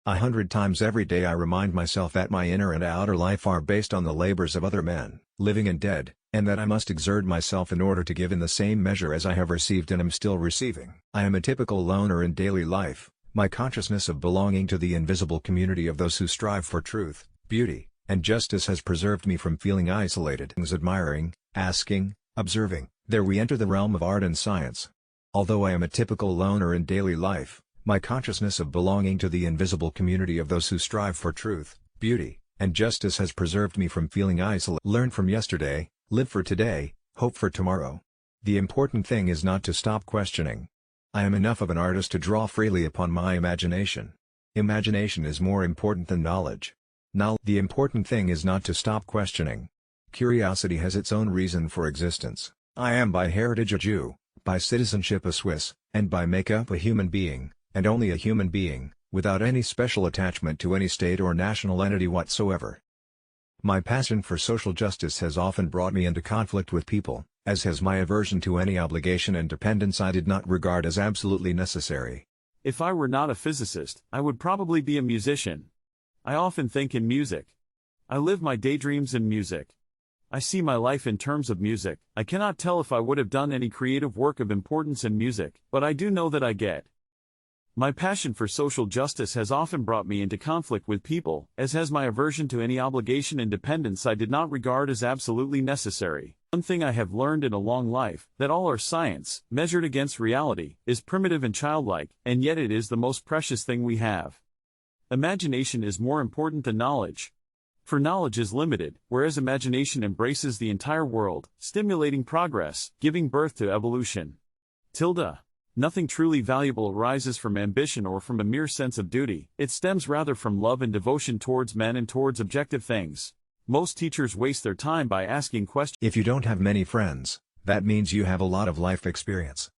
100 times every day I remind myself that my inner and outer life are based on the labors of other men, living and dead, and that I must exert myself in order to give in the same measure as I have received and am still receiving. I am a typical loner in daily life. My consciousness of belonging to the invisible community of those who strive for truth, beauty, and justice has preserved me from feeling isolated. Admiring, asking, observing. There we enter the realm of art and science. Although I am a typical loner in daily life, my consciousness of belonging to the invisible community of those who strive for truth, beauty, and justice has preserved me from feeling isolated. Learn from yesterday, live for today, hope for tomorrow. The important thing is not to stop questioning. I am enough of an artist to draw freely upon my imagination. Imagination is more important than knowledge. The important thing is not to stop questioning. Curiosity has its own reason for existence. I am by heritage a Jew, by citizenship a Swiss, and by makeup a human being, and only a human being, without any special attachment to any state or national entity whatsoever. My passion for social justice has often brought me into conflict with people, as has my aversion to any obligation and dependence I did not regard as absolutely necessary. If I were not a physicist, I would probably be a musician. I often think in music. I live my daydreams in music. I see my life in terms of music. I cannot tell if I would have done any creative work of importance in music, but I do know that I get. My passion for social justice has often brought me into conflict with people, as has my aversion to any obligation and dependence I did not regard as absolutely necessary. One thing I have learned in a long life, that all our science, measured against reality, is primitive and childlike, and yet it is the most precious thing we have. Imagination is more important than knowledge. For knowledge is limited, whereas imagination embraces the entire world, stimulating progress, giving birth to evolution. Nothing truly valuable arises from ambition or from a mere sense of duty. It stems rather from love and devotion towards men and towards objective things. Most teachers waste their time by asking questions. If you don't have many friends, that means you have a lot of life experience.